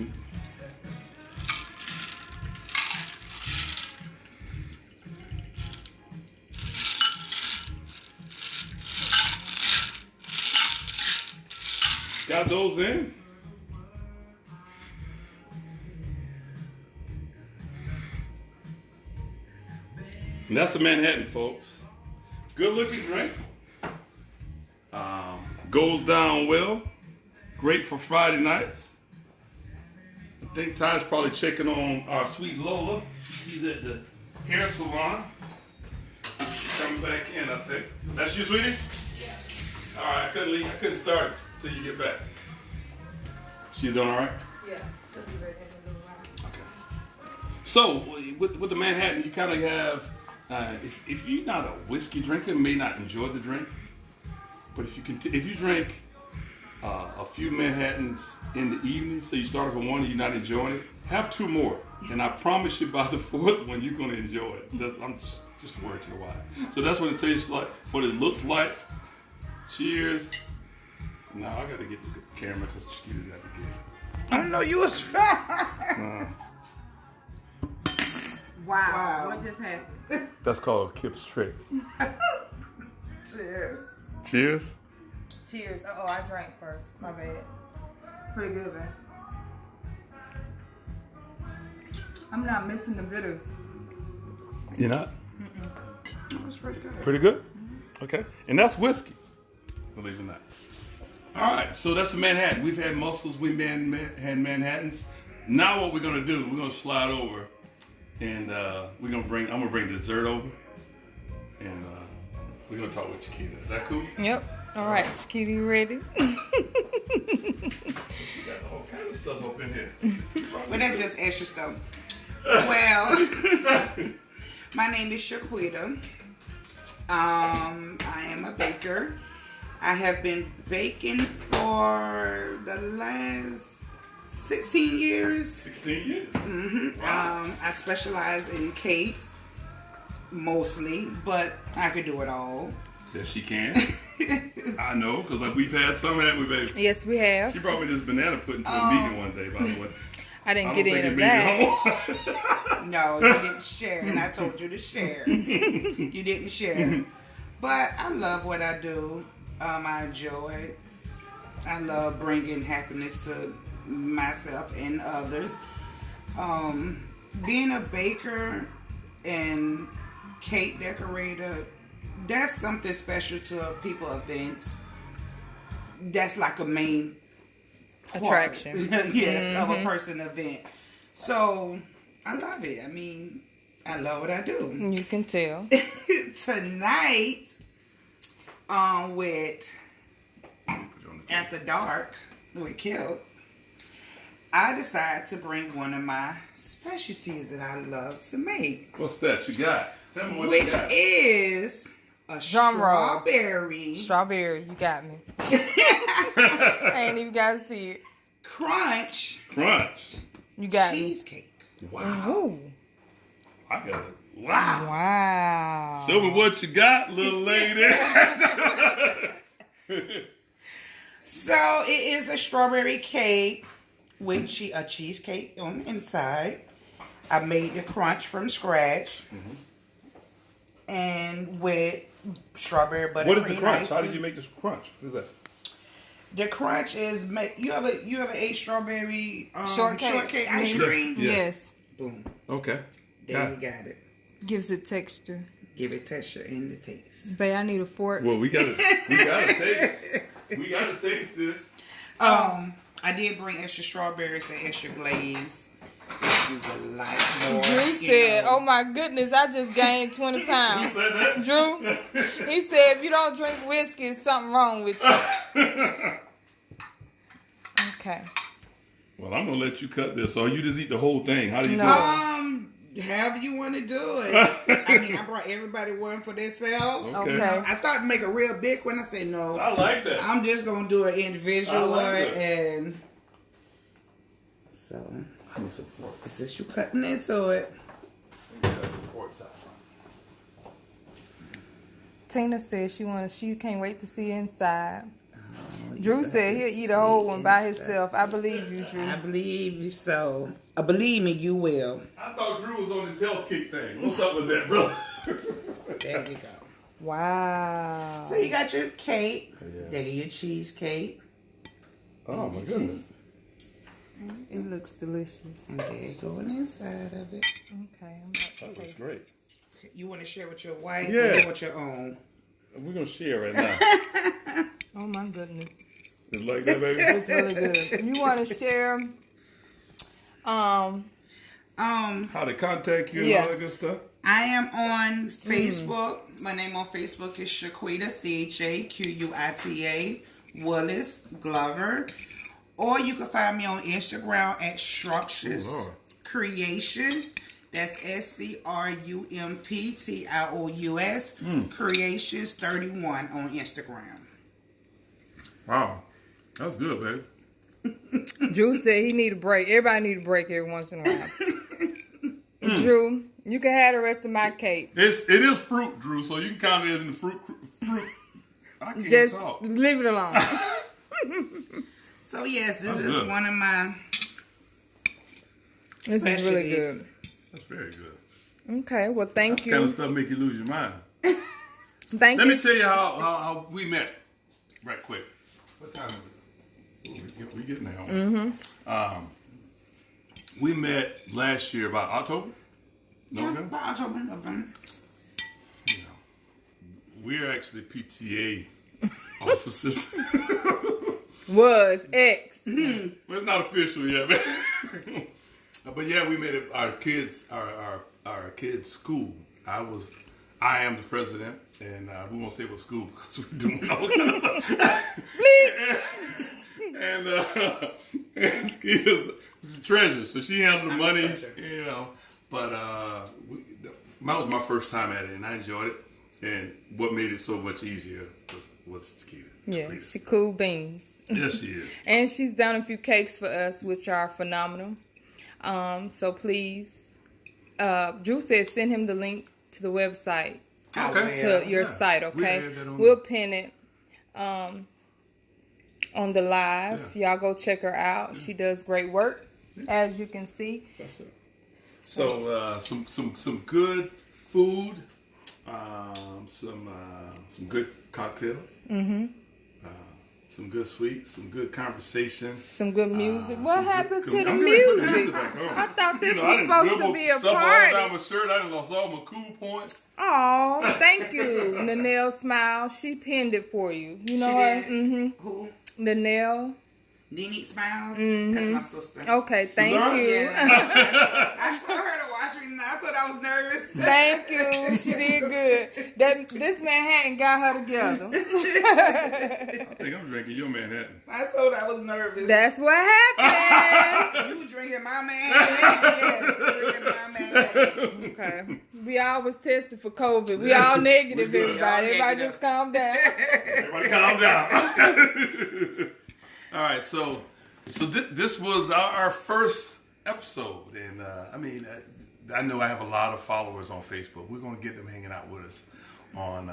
Got those in. And that's a Manhattan, folks. Good looking drink. Goes down well. Great for Friday nights. I think Ty's probably checking on our sweet Lola. She's at the hair salon. She's coming back in, I think. That's you, sweetie? Yeah. All right, I couldn't leave. I couldn't start till you get back. She's doing all right? Yeah, she'll be ready in a little while. Okay. So with the Manhattan, you kind of have, if you're not a whiskey drinker, you may not enjoy the drink. But if you drink a few Manhattans in the evening, so you start off with one and you're not enjoying it, have 2 more. And I promise you by the 4th one, you're going to enjoy it. I'm just a word to the wise. So that's what it tastes like, what it looks like. Cheers. Now I got to get the camera because she did that again. I know you was fine. Wow. What just happened? That's called Kip's trick. Cheers. Cheers. Cheers. Oh, I drank first. My bad. Pretty good, man. I'm not missing the bitters. You're not? That was pretty good. Pretty good? Mm-hmm. Okay. And that's whiskey. Believe it or not. All right. So that's a Manhattan. We've had mussels. We've had Manhattans. Now what we're going to do, we're going to slide over and I'm going to bring dessert over. And we're going to talk with Chiquita. Is that cool? Yep. All right, Chiquita, you ready? We got all kind of stuff up in here. Well, that's just extra stuff. Well, my name is Shaquita. I am a baker. I have been baking for the last 16 years. 16 years? Mm-hmm. Wow. I specialize in cakes, mostly, but I could do it all. Yes, she can. I know, because like we've had some, haven't we, baby? Yes, we have. She brought me this banana pudding to a meeting one day, by the way. I didn't get any of that. No, you didn't share, and I told you to share. You didn't share. But I love what I do. I enjoy it. I love bringing happiness to myself and others. Being a baker and cake decorator, that's something special to people events. That's like a main attraction. Yes, of a person event. So I love it. I mean, I love what I do. You can tell. Tonight, with After Dark with KIP, I decided to bring one of my specialties that I love to make. What's that you got? Tell me what Which you got. is a Drum roll. strawberry. Strawberry, you got me. I ain't even got to see it. Crunch. You got cheesecake. Wow. Ooh. I got it. Wow. Wow. Show me what you got, little lady. So it is a strawberry cake with a cheesecake on the inside. I made the crunch from scratch. And with strawberry buttercream. What is the crunch? icing. How did you make this crunch? What is that? The crunch is you ever ate strawberry Shortcake ice cream? Yeah. Yes. Boom. Okay. There you got it. Gives it texture. Give it texture and the taste. Babe, I need a fork. Well, we gotta taste this. I did bring extra strawberries and extra glaze. If you would like more. Drew said, "Oh my goodness, I just gained 20 You pounds." said that? Drew, he said, "If you don't drink whiskey, it's something wrong with you." Okay. Well, I'm gonna let you cut this, or you just eat the whole thing. How do you do it? However you want to do it. I mean, I brought everybody one for themselves. Okay. I started to make a real big one. I said, no. I like that. I'm just going to do an individual one. And so, I need some forks. this is you cutting into it. Tina said she can't wait to see inside. Drew said he'll eat a whole one by himself. I believe you, Drew. I believe you so. Believe me, you will. I thought Drew was on his health kick thing. What's up with that, brother? There you go. Wow. So you got your cake. Yeah. There your cheesecake. Oh my goodness. It looks delicious. And there going inside of it. Okay, I'm about to That was taste it. great. You want to share with your wife Yeah. or you want your own? We're gonna share right now. Oh my goodness. Just like that, baby. It's really good. You want to share How to contact you and all that good stuff? I am on Facebook. My name on Facebook is Shaquita, CHAQUITA Willis Glover. Or you can find me on Instagram at Structures Creations. That's SCRUMPTIOUS Creations 31 on Instagram. Wow. That's good, baby. Drew said he need a break. Everybody need a break every once in a while. Drew, you can have the rest of my cake. It is fruit, Drew, so you can count it as in the fruit. I can't Just talk. leave it alone. So yes, this That's is good. one of my This is really specialties. good. That's very good. Okay, well, thank That kind of you. stuff make you lose your mind. Thank Let you. me tell you how we met. Right quick. What time is it? Ooh, we getting there. We met last year about October. November. By October, November. You know, we're actually PTA officers. Was X. Well, it's not official yet, man. But yeah, we made it. Our kids school. I am the president, and we won't say what school because we're doing all kinds of stuff. and she is the treasurer, so she handled the money, you know. But that was my first time at it, and I enjoyed it. And what made it so much easier was Chiquita. Yeah, she cool beans. Yes, she is. And she's done a few cakes for us, which are phenomenal. So please, Drew said send him the link to the website. Okay. To your site, okay? We'll pin it on the live. Yeah. Y'all go check her out. She does great work, as you can see. That's it. So some good food, some good cocktails, some good sweets, some good conversation, Some good music. What some happened good- to the I'm gonna put the music? back on. I thought this I was done supposed to dribbled be a stuff all party. down my shirt. I done lost all my cool points. Oh, thank you. Nanelle Smile. She pinned it for you. You know She her? did? Mm-hmm. Who? Nanelle. Nene Smiles. Mm-hmm. That's my sister. Okay, thank you. Yeah. I told her to watch me. I thought I was nervous. Thank you. She did good. This Manhattan got her together. I think I'm drinking your Manhattan. I told her I was nervous. That's what happened. You drinking my Manhattan? Yes, drinking my Manhattan. Okay. We all was tested for COVID. We all negative, We good. everybody. We all Everybody negative. just calm down. Everybody calm down. All right, so this was our first episode, and I know I have a lot of followers on Facebook. We're gonna get them hanging out with us on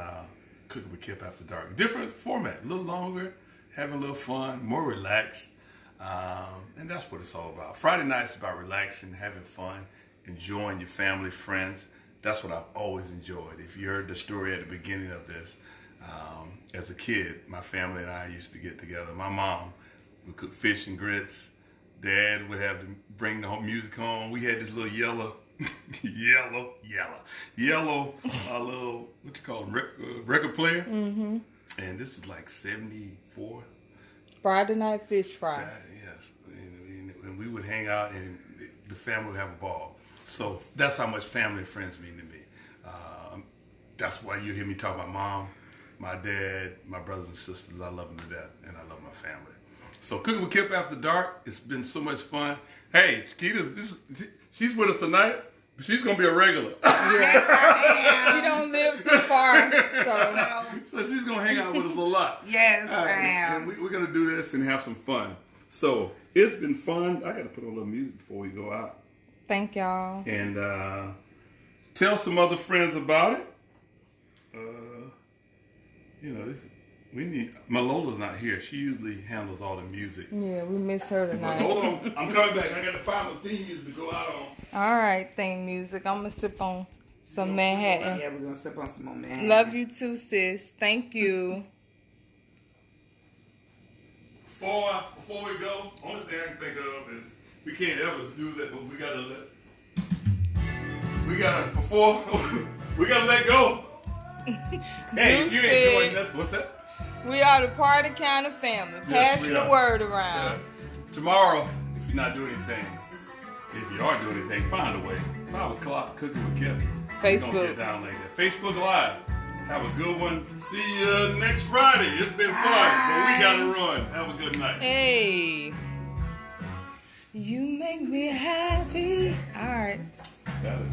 Cooking with Kip After Dark. Different format, a little longer, having a little fun, more relaxed, and that's what it's all about. Friday nights about relaxing, having fun, enjoying your family, friends. That's what I've always enjoyed. If you heard the story at the beginning of this, as a kid, my family and I used to get together. My mom would cook fish and grits. Dad would have to bring the home music home. We had this little yellow, little, what you call them, record player. Mm-hmm. And this is like 74. Friday night fish fry. Yes. And we would hang out and the family would have a ball. So that's how much family and friends mean to me. That's why you hear me talk about mom, my dad, my brothers and sisters. I love them to death, and I love my family. So Cooking with Kip After Dark, it's been so much fun. Hey, she's with us tonight. She's going to be a regular. Yeah. She don't live too far, So she's going to hang out with us a lot. Yes, I am. And we're going to do this and have some fun. So it's been fun. I got to put on a little music before we go out. Thank y'all. And tell some other friends about it. Malola's not here. She usually handles all the music. Yeah, we miss her tonight. But hold on, I'm coming back. I got to find my theme music to go out on. All right, theme music. I'm gonna sip on some Manhattan. Yeah, we're gonna sip on some more Manhattan. Love you too, sis. Thank you. Before we go, only thing I can think of is we can't ever do that, but we gotta let go. Hey, if you ain't doing nothing, what's that? We are the Party Kind of family. Passing the word around. Yeah. Tomorrow, if you're not doing anything, if you are doing anything, find a way. 5 o'clock, Cooking with Kip. Facebook. Don't get down like that. Facebook Live. Have a good one. See you next Friday. It's been fun, but we gotta run. Have a good night. Hey. You make me happy. All right. Got it.